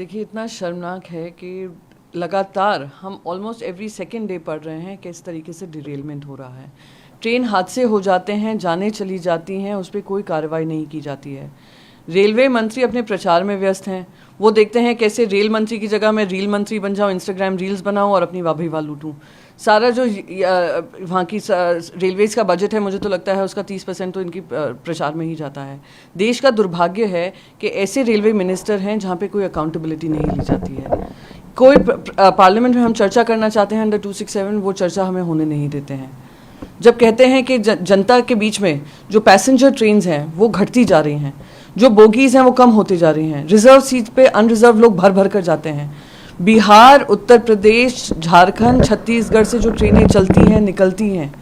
देखिए, इतना शर्मनाक है कि लगातार हम ऑलमोस्ट एवरी सेकेंड डे पढ़ रहे हैं कि इस तरीके से डिरेलमेंट हो रहा है। ट्रेन हादसे हो जाते हैं, जानें चली जाती हैं, उस पर कोई कार्रवाई नहीं की जाती है। रेलवे मंत्री अपने प्रचार में व्यस्त हैं। वो देखते हैं कैसे रेल मंत्री की जगह मैं रील मंत्री बन जाऊं, इंस्टाग्राम रील्स बनाऊं और अपनी वाह वाह लूटूं। सारा जो वहाँ की रेलवेज़ का बजट है, मुझे तो लगता है उसका 30% तो इनकी प्रचार में ही जाता है। देश का दुर्भाग्य है कि ऐसे रेलवे मिनिस्टर हैं जहाँ पे कोई अकाउंटेबिलिटी नहीं ली जाती है। कोई पार्लियामेंट में हम चर्चा करना चाहते हैं अंडर 267, वो चर्चा हमें होने नहीं देते हैं। जब कहते हैं कि जनता के बीच में जो पैसेंजर ट्रेन्स हैं वो घटती जा रही हैं, जो बोगीज़ हैं वो कम होती जा रही हैं, रिजर्व सीट पे अनरिजर्व लोग भर भर कर जाते हैं। बिहार, उत्तर प्रदेश, झारखंड, छत्तीसगढ़ से जो ट्रेनें चलती हैं, निकलती हैं,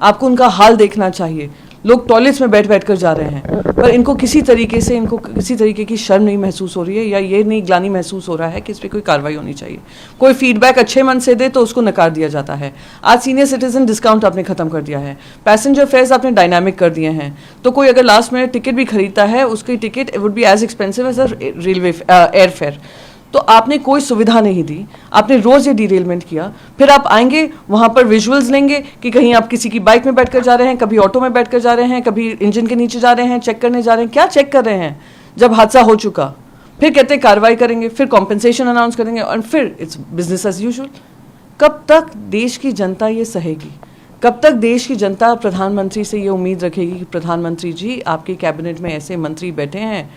आपको उनका हाल देखना चाहिए। लोग टॉयलेट्स में बैठ बैठ कर जा रहे हैं, पर इनको किसी तरीके की शर्म नहीं महसूस हो रही है, या ये नहीं ग्लानि महसूस हो रहा है कि इस पर कोई कार्रवाई होनी चाहिए। कोई फीडबैक अच्छे मन से दे तो उसको नकार दिया जाता है। आज सीनियर सिटीजन डिस्काउंट आपने खत्म कर दिया है, पैसेंजर फेयर्स आपने डायनामिक कर दिए हैं, तो कोई अगर लास्ट मिनट टिकट भी खरीदता है उसकी ticket would be as expensive as a railway air fare. तो आपने कोई सुविधा नहीं दी, आपने रोज़ ये डिरेलमेंट किया। फिर आप आएंगे वहाँ पर विजुअल्स लेंगे कि कहीं आप किसी की बाइक में बैठकर जा रहे हैं, कभी ऑटो में बैठकर जा रहे हैं, कभी इंजन के नीचे जा रहे हैं, चेक करने जा रहे हैं। क्या चेक कर रहे हैं जब हादसा हो चुका? फिर कहते हैं कार्रवाई करेंगे, फिर कॉम्पनसेशन अनाउंस करेंगे और फिर इट्स बिजनेस एज यूजुअल। कब तक देश की जनता ये सहेगी? कब तक देश की जनता प्रधानमंत्री से ये उम्मीद रखेगी कि प्रधानमंत्री जी, आपके कैबिनेट में ऐसे मंत्री बैठे हैं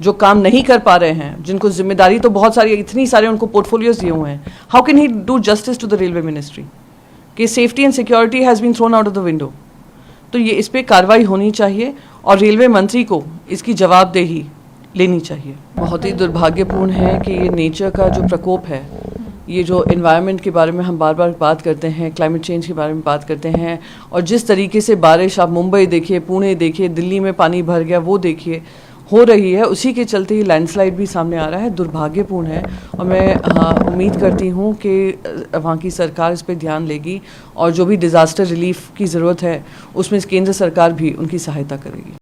जो काम नहीं कर पा रहे हैं, जिनको जिम्मेदारी तो बहुत सारी, इतनी सारे उनको पोर्टफोलियोज दिए हुए हैं। How can he do justice to the railway ministry कि safety and security has been thrown out of the window? तो ये इस पर कार्रवाई होनी चाहिए और रेलवे मंत्री को इसकी जवाबदेही लेनी चाहिए। बहुत ही दुर्भाग्यपूर्ण है कि ये नेचर का जो प्रकोप है, ये जो एनवायरनमेंट के बारे में हम बार बार बात करते हैं, क्लाइमेट चेंज के बारे में बात करते हैं, और जिस तरीके से बारिश, आप मुंबई देखिए, पुणे देखिए, दिल्ली में पानी भर गया, वो देखिए हो रही है, उसी के चलते ही लैंडस्लाइड भी सामने आ रहा है। दुर्भाग्यपूर्ण है और मैं उम्मीद करती हूँ कि वहाँ की सरकार इस पर ध्यान लेगी और जो भी डिज़ास्टर रिलीफ की ज़रूरत है उसमें केंद्र सरकार भी उनकी सहायता करेगी।